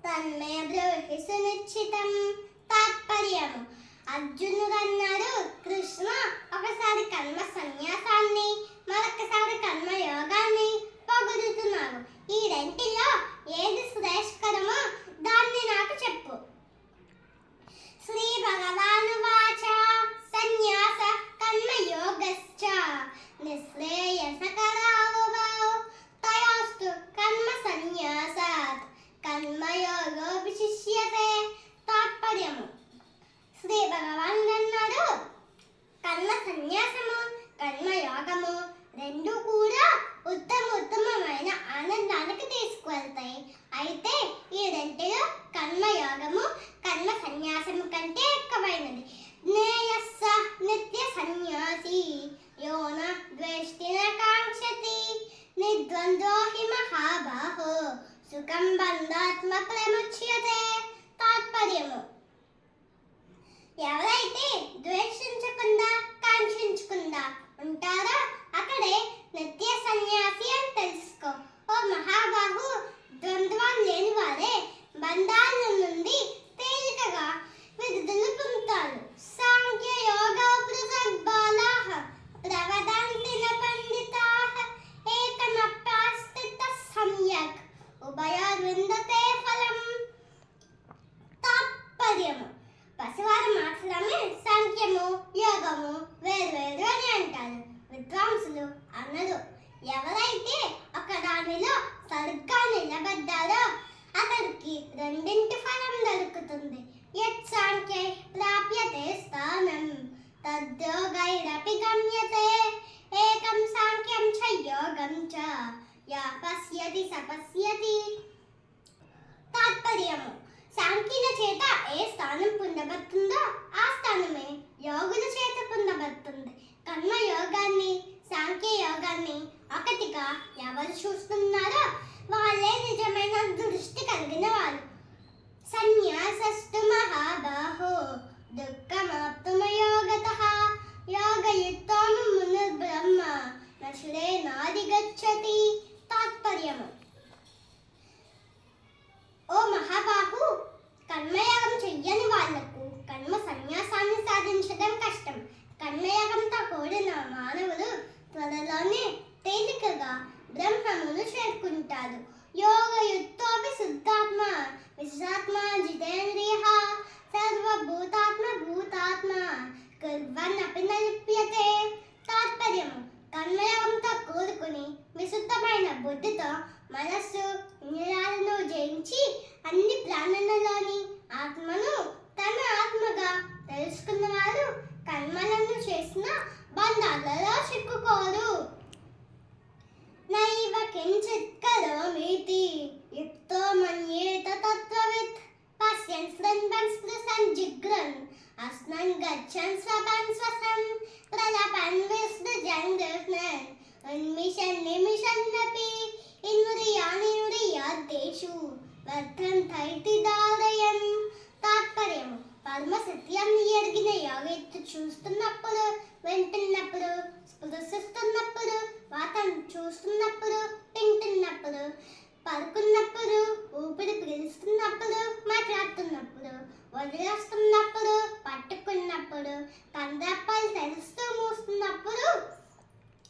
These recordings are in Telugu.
తన్మే బ్రూహి సునిశ్చితం. తాత్పర్యము: అర్జునుడు అన్నాడు, కృష్ణ, ఒకసారి కర్మ సన్యాసాన్ని, మరొకసారి కర్మ యోగాన్ని పొగుడుతున్నావు. ఈ రెంటిలో ఏది శ్రేష్కరమో దాన్ని నాకు చెప్పు. శ్రీ భగవానువాచ సన్యాస కర్మయోగశ్చ నిశ్రేయసకరావుభౌ తయోస్తు కర్మ సన్యాసాత్ కర్మయోగో విశిష్యతే. తాత్పర్యము: శ్రీ భగవానుడు అన్నాడు, కర్మ సన్యాసము, కర్మయోగము రెండు కూడా ఉత్తమమైన ఆనందానికి తీసుకువెళ్తాయి. అయితే ఈ రెంటిలో కర్మయోగము కర్మ సన్యాసము కంటే ఎక్కువైనది. జ్ఞేయస్స నిత్య సన్యాసి యోన ద్వేష్టి న కాంక్షతి నిర్ద్వంద్వో హి మహాబాహో సుఖం బంధాత్మక ప్రముచ్యతే. తాత్పర్యము: ఎవరైతే ద్వేషించకుండా కాంక్షించకుండా ఉంటారో అక్కడే నిత్య సన్యాసి అని తెలుసుకో. ఓ మహాబాహు, ద్వంద్వాలు లేని వారే బంధాల నుండి తేలికగా విడుదల పొందుతారు. సాంఖ్య యోగ పృథగ్బాలాః ప్రవదంతి న పండితాః ఏకమప్యాస్థిత సమ్యక్ ఉభయోర్విందతే ఫలం. తాత్పర్యము: పసివారు మాత్రమే సాంఖ్యము యోగము వేర్వేరు అని అంటారు. విద్వాంసులు అనరు. ఎవరైతే ఒక దానిలో సరిగ్గా నిలబడ్డారో అతడికి రెండింటి ఫలం దొరుకుతుంది. యత్ సాంఖ్యై ప్రాప్యతే స్థానం తద్యోగైరపి గమ్యతే ఏకం సాంఖ్యం చ యోగం చ యః పశ్యతి స పశ్యతి. తాత్పర్యము: సాంఖ్యుల చేత ఏ స్థానం పొందబడుతుందో ఆ స్థానమే యోగుల చేత పొందబడుతుంది. కర్మ యోగాన్ని సాంఖ్య యోగాన్ని ఒకటిగా ఎవరు చూస్తున్నారో వాళ్ళే నిజమైన దృష్టి కలిగిన వారు. సన్యాసస్తు మహాబాహో దుఃఖమాప్తుమయోగతః యోగయుక్తో మునిర్బ్రహ్మ నశ్రేనాధిగచ్చతి. తాత్పర్యము: ఓ మహాబాహు, కర్మయోగం చెయ్యని వాళ్లకు కర్మ సన్యాసాన్ని సాధించడం కష్టం. కర్మయోగంతో కూడిన మానవులు త్వరలోనే తేలికగా బ్రహ్మమును చేరుకుంటారు. యోగయుక్తోపి శుద్ధాత్మ విశాత్మ జితేంద్రియః సర్వభూతాత్మ భూతాత్మ కుర్వన్నపి న లిప్యతే. తాత్పర్యము: కర్మయోగంతో కూడుకుని విశుద్ధమైన బుద్ధితో మనస్సు ఇంద్రియాలను జయించి అన్ని ప్రాణులలోని ఆత్మను తన ఆత్మగా తెలుసుకున్న వారు కర్మలను చేసిన బంధాలలో చిక్కుకోరు. నైవ కించిత్ కరోమీతి యుక్తో మన్యేత తత్వవిత్ పశ్యన్ శృణ్వన్ స్పృశన్ జిఘ్రన్ అస్నన్ గచ్చన్ స్వపన్ స్వసన్ ప్రలపన్ విసృజన్ గృహ్ణన్ ఉన్మిషన్ నిమిషన్నపి ఇంద్రియాణింద్రియార్థేషు వర్ధంతైతి దారయన్. తాత్పర్యము: పరమ సత్యాన్ని ఎరిగిన యోగి చూస్తున్నప్పుడు, వింటున్నప్పుడు, స్పృశిస్తున్నప్పుడు, వాతను చూస్తున్నప్పుడు, తింటున్నప్పుడు, పడుకున్నప్పుడు, ఊపిరి పీలుస్తున్నప్పుడు, మాట్లాడుతున్నప్పుడు, వదిలేస్తున్నప్పుడు, పట్టుకున్నప్పుడు, కందప్పాలు తెలుస్తూ మూస్తున్నప్పుడు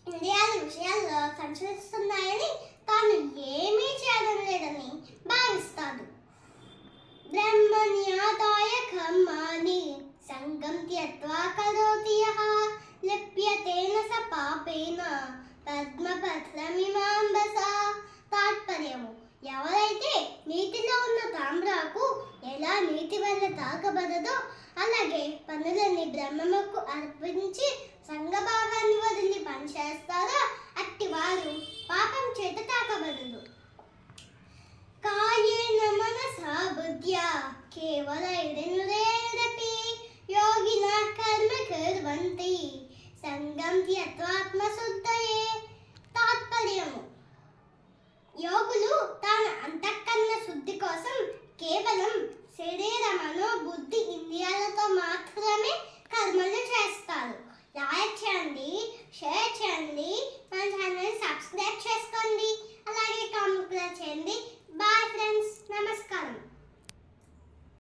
ఇంద్రియాల విషయాల్లో సంచరిస్తున్నాయని తాను ఏమీ చేయడం లేదని భావిస్తాడు. బ్రహ్మణ్యాదాయ కర్మాణి సంగం త్యక్త్వా కరోతి యః లిప్యతేన స పాపేన పద్మపత్రమిమాంబసా. తాత్పర్యము: ఎవరైతే నీటిలో ఉన్న తామ్రాకు ఎలా నీటి వల్ల తాకబడదో అలాగే పనులని బ్రహ్మముకు అర్పించి సంగభావాన్ని వదిలి పనిచేస్తారో అట్టి వారు పాపం చేత తాకబడదు. కాయేన మనసా బుద్ధ్యా కేవలైరేనురేరపి యోగినః కర్మ కుర్వంతి సంగం త్యక్త్వాత్మశుద్ధయే. తాత్పర్యము: యోగులు తన అంతఃకరణ శుద్ధి కోసం